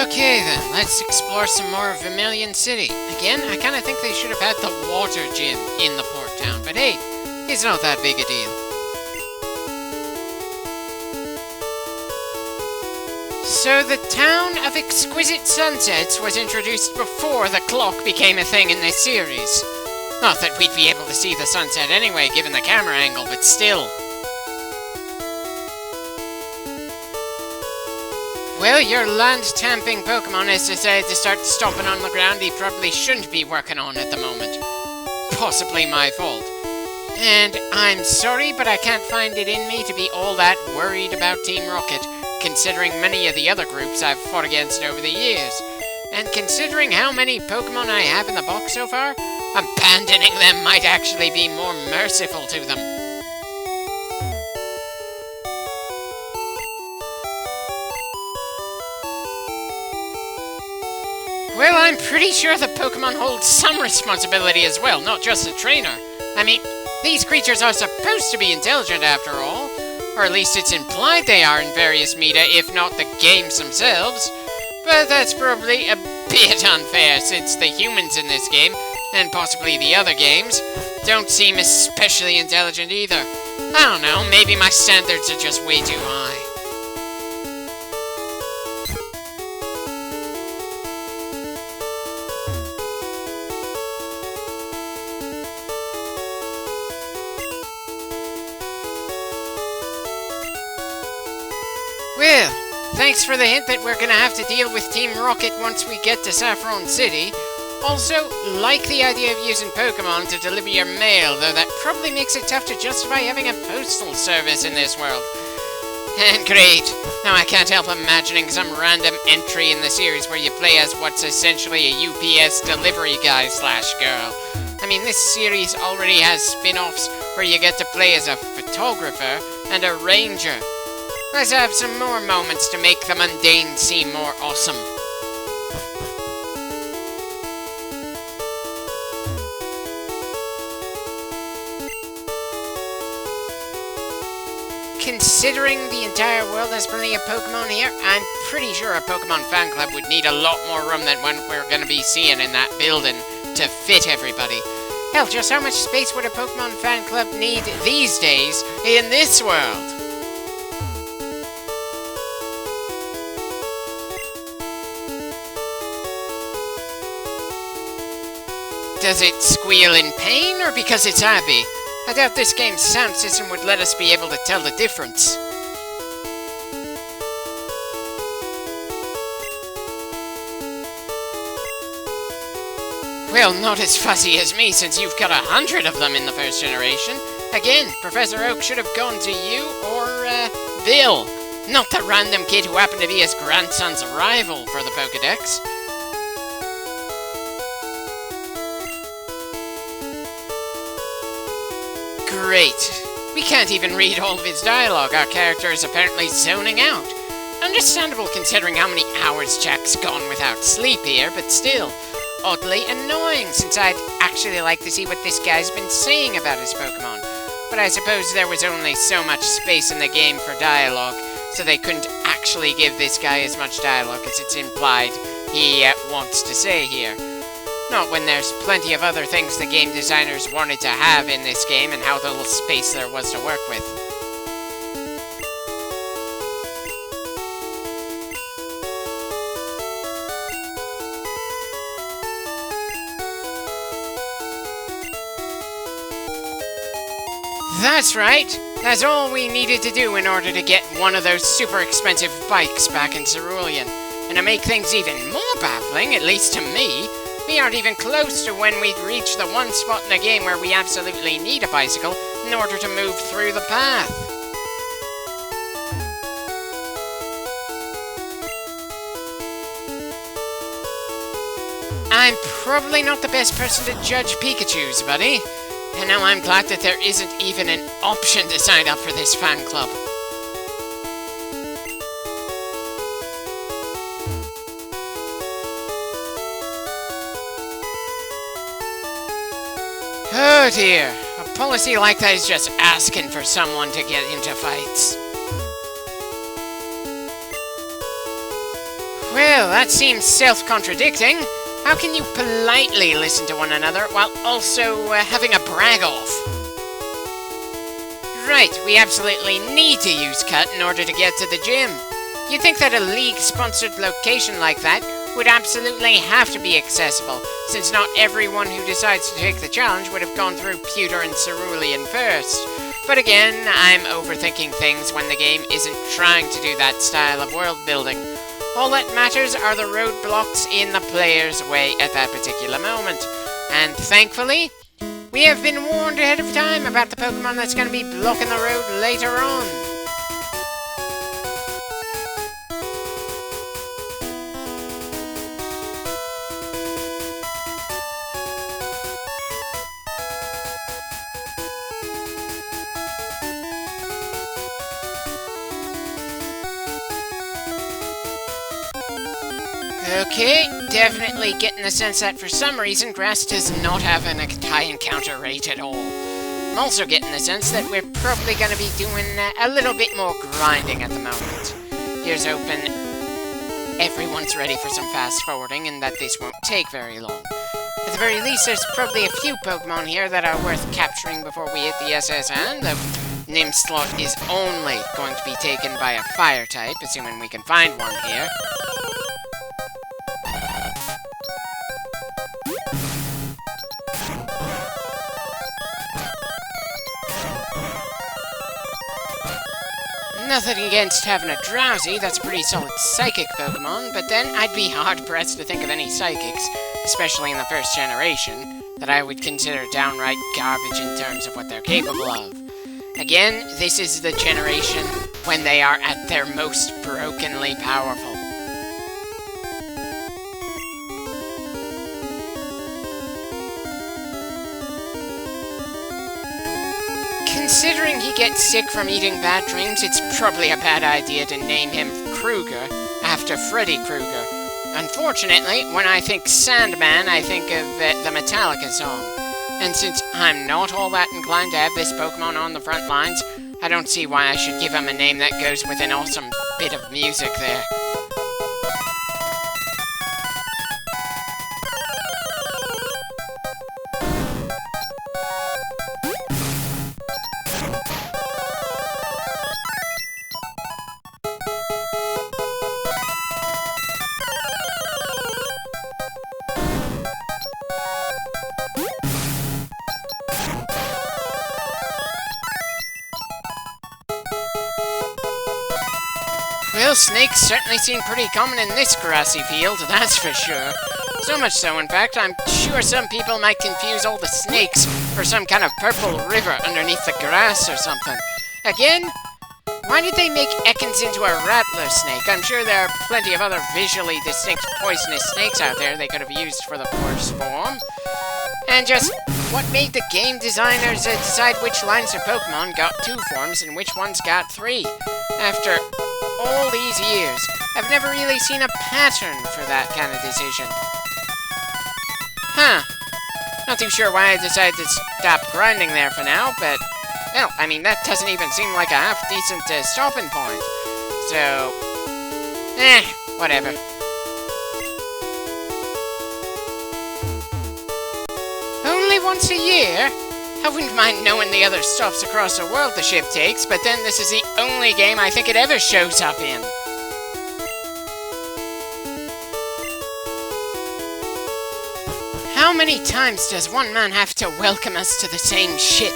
Okay then, let's explore some more of Vermilion City. Again, I kinda think they should have had the water gym in the port town, but hey, it's not that big a deal. So the town of Exquisite Sunsets was introduced before the clock became a thing in this series. Not that we'd be able to see the sunset anyway, given the camera angle, but still. Well, your land-tamping Pokemon has decided to start stomping on the ground he probably shouldn't be working on at the moment. Possibly my fault. And I'm sorry, but I can't find it in me to be all that worried about Team Rocket, considering many of the other groups I've fought against over the years. And considering how many Pokemon I have in the box so far, abandoning them might actually be more merciful to them. Well, I'm pretty sure the Pokemon hold some responsibility as well, not just a trainer. I mean, these creatures are supposed to be intelligent after all, or at least it's implied they are in various media, if not the games themselves. But that's probably a bit unfair, since the humans in this game, and possibly the other games, don't seem especially intelligent either. I don't know, maybe my standards are just way too high. Well, thanks for the hint that we're gonna have to deal with Team Rocket once we get to Saffron City. Also, like the idea of using Pokemon to deliver your mail, though that probably makes it tough to justify having a postal service in this world. And great, now I can't help imagining some random entry in the series where you play as what's essentially a UPS delivery guy / girl. I mean, this series already has spin-offs where you get to play as a photographer and a ranger. Let's have some more moments to make the mundane seem more awesome. Considering the entire world has plenty of Pokemon here, I'm pretty sure a Pokemon fan club would need a lot more room than what we're going to be seeing in that building to fit everybody. Hell, just how much space would a Pokemon fan club need these days in this world? Does it squeal in pain, or because it's happy? I doubt this game's sound system would let us be able to tell the difference. Well, not as fuzzy as me, since you've got 100 of them in the first generation. Again, Professor Oak should have gone to you, or, Bill. Not the random kid who happened to be his grandson's rival for the Pokedex. Great. We can't even read all of his dialogue. Our character is apparently zoning out. Understandable considering how many hours Jack's gone without sleep here, but still, oddly annoying since I'd actually like to see what this guy's been saying about his Pokemon. But I suppose there was only so much space in the game for dialogue, so they couldn't actually give this guy as much dialogue as it's implied he wants to say here. Not when there's plenty of other things the game designers wanted to have in this game and how little space there was to work with. That's right! That's all we needed to do in order to get one of those super expensive bikes back in Cerulean. And to make things even more baffling, at least to me, we aren't even close to when we'd reach the one spot in the game where we absolutely need a bicycle in order to move through the path. I'm probably not the best person to judge Pikachus, buddy. And now I'm glad that there isn't even an option to sign up for this fan club. Oh dear, a policy like that is just asking for someone to get into fights. Well, that seems self-contradicting. How can you politely listen to one another while also having a brag-off? Right, we absolutely need to use Cut in order to get to the gym. You'd think that a League-sponsored location like that would absolutely have to be accessible, since not everyone who decides to take the challenge would have gone through Pewter and Cerulean first. But again, I'm overthinking things when the game isn't trying to do that style of world building. All that matters are the roadblocks in the player's way at that particular moment. And thankfully, we have been warned ahead of time about the Pokemon that's going to be blocking the road later on. Okay, definitely getting the sense that for some reason Grass does not have an high encounter rate at all. I'm also getting the sense that we're probably going to be doing a little bit more grinding at the moment. Here's hoping everyone's ready for some fast forwarding and that this won't take very long. At the very least, there's probably a few Pokemon here that are worth capturing before we hit the SS Hand. The Nimslot is only going to be taken by a fire type, assuming we can find one here. Nothing against having a Drowsy, that's a pretty solid Psychic Pokemon, but then I'd be hard-pressed to think of any Psychics, especially in the first generation, that I would consider downright garbage in terms of what they're capable of. Again, this is the generation when they are at their most brokenly powerful. Considering he gets sick from eating bad dreams, it's probably a bad idea to name him Kruger after Freddy Krueger. Unfortunately, when I think Sandman, I think of the Metallica song. And since I'm not all that inclined to have this Pokemon on the front lines, I don't see why I should give him a name that goes with an awesome bit of music there. Well, snakes certainly seem pretty common in this grassy field, that's for sure. So much so, in fact, I'm sure some people might confuse all the snakes for some kind of purple river underneath the grass or something. Again, why did they make Ekans into a rattler snake? I'm sure there are plenty of other visually distinct poisonous snakes out there they could have used for the first form. And just, what made the game designers decide which lines of Pokemon got 2 forms and which ones got 3? After all these years, I've never really seen a pattern for that kind of decision. Huh. Not too sure why I decided to stop grinding there for now, but, well, I mean, that doesn't even seem like a half-decent stopping point. So, whatever. Only once a year? I wouldn't mind knowing the other stops across the world the ship takes, but then this is the only game I think it ever shows up in. How many times does one man have to welcome us to the same ship?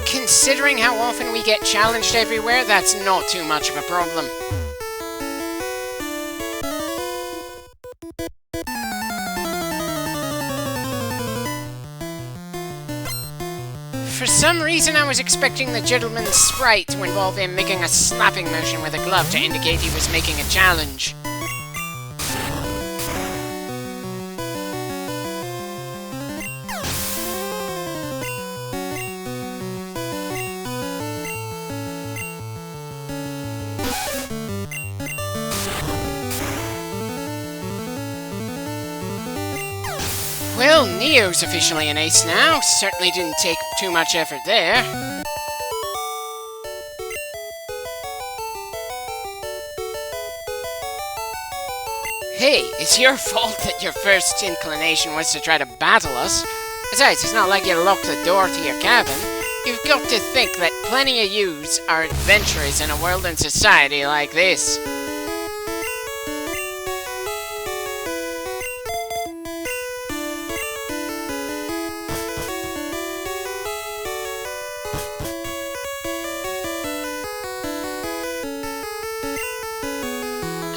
Considering how often we get challenged everywhere, that's not too much of a problem. For some reason, I was expecting the gentleman's sprite to involve him making a slapping motion with a glove to indicate he was making a challenge. Well, Neo's officially an ace now. Certainly didn't take too much effort there. Hey, it's your fault that your first inclination was to try to battle us. Besides, it's not like you locked the door to your cabin. You've got to think that plenty of yous are adventurers in a world and society like this.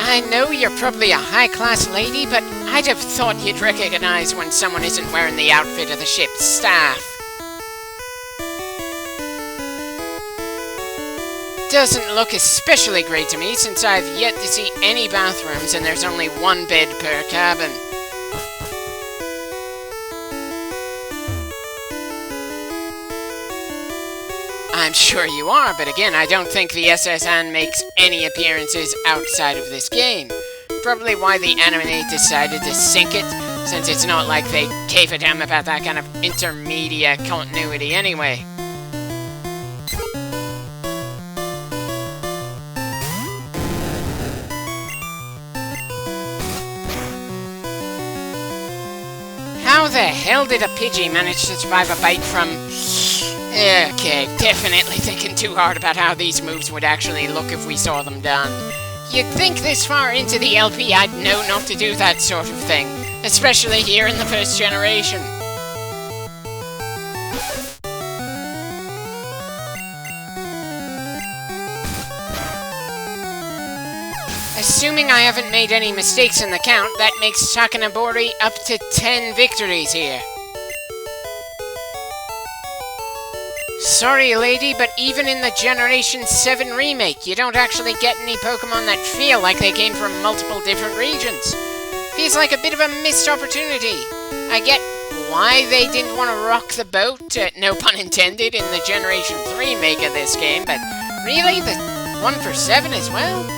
I know you're probably a high-class lady, but I'd have thought you'd recognize when someone isn't wearing the outfit of the ship's staff. Doesn't look especially great to me, since I've yet to see any bathrooms and there's only one bed per cabin. I'm sure you are, but again, I don't think the SS Anne makes any appearances outside of this game. Probably why the anime decided to sink it, since it's not like they gave a damn about that kind of intermediate continuity anyway. How the hell did a Pidgey manage to survive a bite from... Okay, definitely thinking too hard about how these moves would actually look if we saw them done. You'd think this far into the LP I'd know not to do that sort of thing, especially here in the first generation. Assuming I haven't made any mistakes in the count, that makes Takanabori up to 10 victories here. Sorry, lady, but even in the Generation 7 remake, you don't actually get any Pokemon that feel like they came from multiple different regions. Feels like a bit of a missed opportunity. I get why they didn't want to rock the boat, no pun intended, in the Generation 3 remake of this game, but really, the one for 7 as well?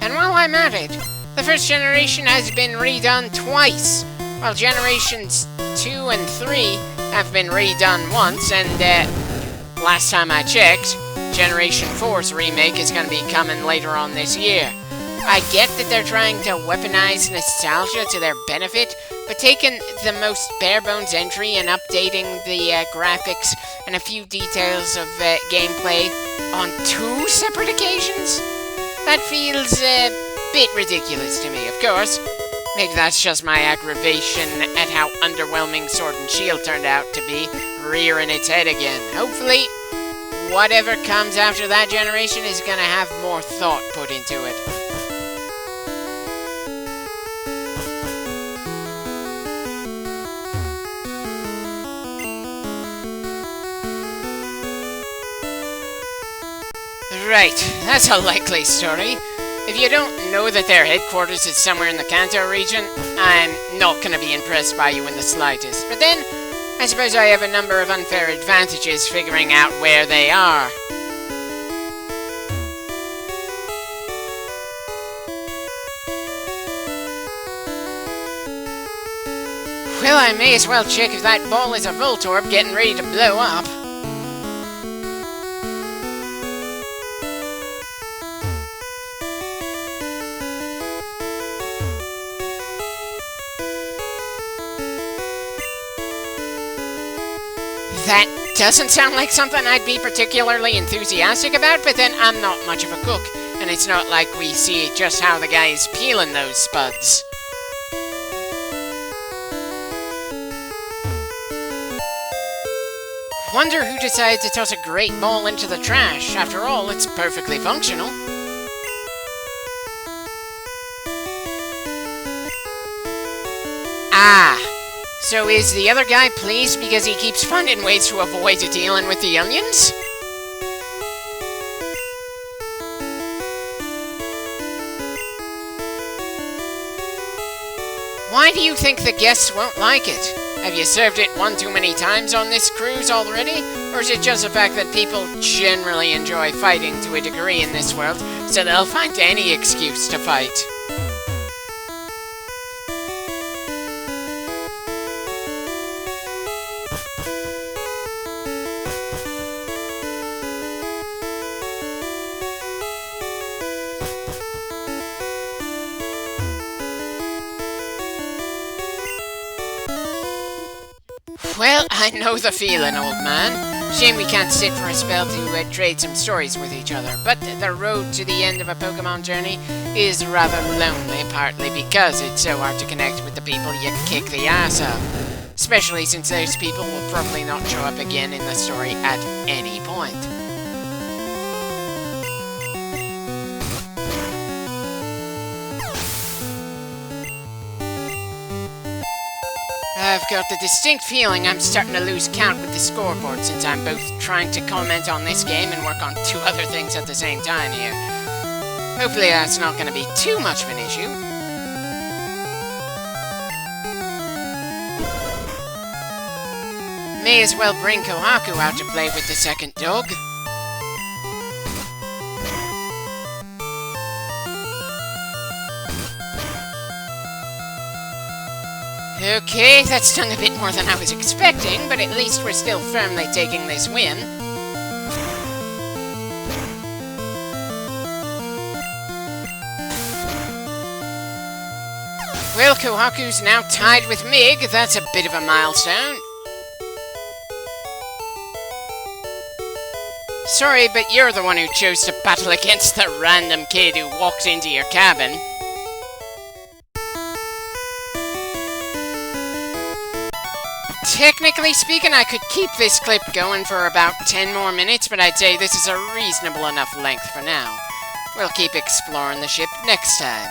And while I'm at it, the first generation has been redone twice, while Generations 2 and 3 have been redone once, and, last time I checked, Generation 4's remake is going to be coming later on this year. I get that they're trying to weaponize nostalgia to their benefit, but taking the most bare-bones entry and updating the graphics and a few details of gameplay on 2 separate occasions? That feels a bit ridiculous to me, of course. Maybe that's just my aggravation at how underwhelming Sword and Shield turned out to be, rearing its head again. Hopefully, whatever comes after that generation is gonna have more thought put into it. Right, that's a likely story. If you don't know that their headquarters is somewhere in the Kanto region, I'm not gonna be impressed by you in the slightest. But then, I suppose I have a number of unfair advantages figuring out where they are. Well, I may as well check if that ball is a Voltorb getting ready to blow up. That doesn't sound like something I'd be particularly enthusiastic about, but then I'm not much of a cook, and it's not like we see just how the guy's peeling those spuds. Wonder who decided to toss a great ball into the trash. After all, it's perfectly functional. Ah! So is the other guy pleased because he keeps finding ways to avoid dealing with the onions? Why do you think the guests won't like it? Have you served it one too many times on this cruise already? Or is it just the fact that people generally enjoy fighting to a degree in this world, so they'll find any excuse to fight? Well, I know the feeling, old man. Shame we can't sit for a spell to trade some stories with each other, but the road to the end of a Pokemon journey is rather lonely, partly because it's so hard to connect with the people you kick the ass of. Especially since those people will probably not show up again in the story at any point. I've got the distinct feeling I'm starting to lose count with the scoreboard since I'm both trying to comment on this game and work on 2 other things at the same time here. Hopefully that's not going to be too much of an issue. May as well bring Kohaku out to play with the second dog. Okay, that stung a bit more than I was expecting, but at least we're still firmly taking this win. Well, Kohaku's now tied with Mig. That's a bit of a milestone. Sorry, but you're the one who chose to battle against the random kid who walked into your cabin. Technically speaking, I could keep this clip going for about 10 more minutes, but I'd say this is a reasonable enough length for now. We'll keep exploring the ship next time.